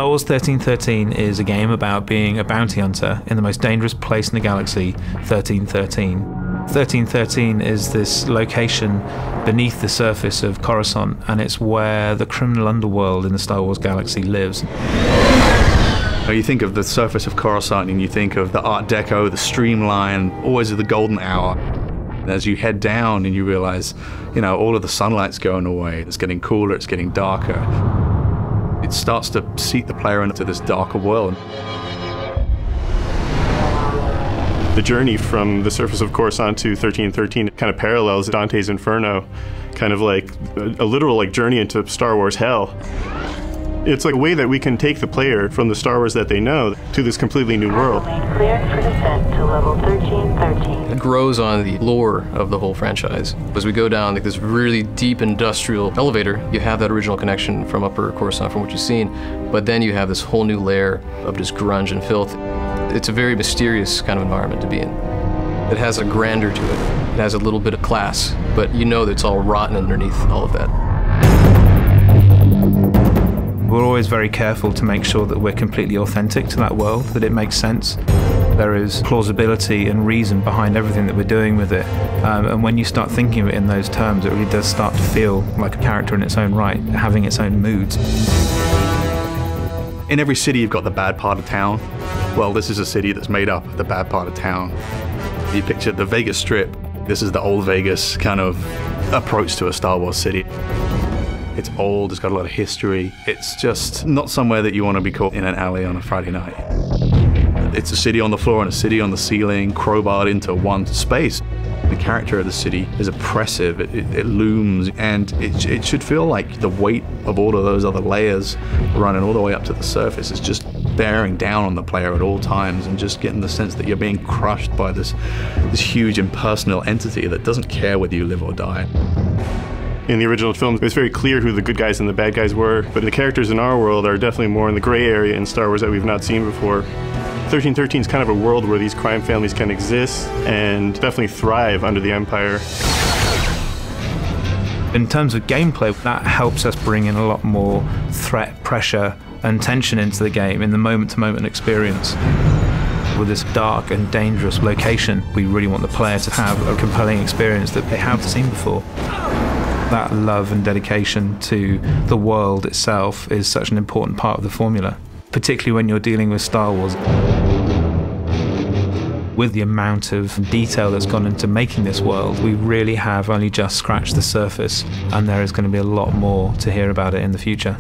Star Wars 1313 is a game about being a bounty hunter in the most dangerous place in the galaxy, 1313. 1313 is this location beneath the surface of Coruscant, and it's where the criminal underworld in the Star Wars galaxy lives. You think of the surface of Coruscant and you think of the Art Deco, the streamline, always the golden hour. As you head down and you realize, all of the sunlight's going away, it's getting cooler, it's getting darker. It starts to seep the player into this darker world. The journey from the surface of Coruscant to 1313 kind of parallels Dante's Inferno, kind of like a literal journey into Star Wars hell. It's like a way that we can take the player from the Star Wars that they know to this completely new world. Cleared for descent to level 1313. It grows on the lore of the whole franchise. As we go down this really deep industrial elevator, you have that original connection from Upper Coruscant from what you've seen, but then you have this whole new layer of just grunge and filth. It's a very mysterious kind of environment to be in. It has a grandeur to it. It has a little bit of class, but you know that it's all rotten underneath all of that. We're always very careful to make sure that we're completely authentic to that world, that it makes sense. There is plausibility and reason behind everything that we're doing with it. And when you start thinking of it in those terms, it really does start to feel like a character in its own right, having its own moods. In every city, you've got the bad part of town. Well, this is a city that's made up of the bad part of town. You picture the Vegas Strip. This is the old Vegas kind of approach to a Star Wars city. It's old, it's got a lot of history. It's just not somewhere that you want to be caught in an alley on a Friday night. It's a city on the floor and a city on the ceiling, crowbarred into one space. The character of the city is oppressive, it looms, and it should feel like the weight of all of those other layers running all the way up to the surface is just bearing down on the player at all times, and just getting the sense that you're being crushed by this huge impersonal entity that doesn't care whether you live or die. In the original film, it was very clear who the good guys and the bad guys were, but the characters in our world are definitely more in the gray area in Star Wars that we've not seen before. 1313 is kind of a world where these crime families can exist and definitely thrive under the Empire. In terms of gameplay, that helps us bring in a lot more threat, pressure, and tension into the game in the moment-to-moment experience. With this dark and dangerous location, we really want the player to have a compelling experience that they haven't seen before. That love and dedication to the world itself is such an important part of the formula, particularly when you're dealing with Star Wars. With the amount of detail that's gone into making this world, we really have only just scratched the surface, and there is going to be a lot more to hear about it in the future.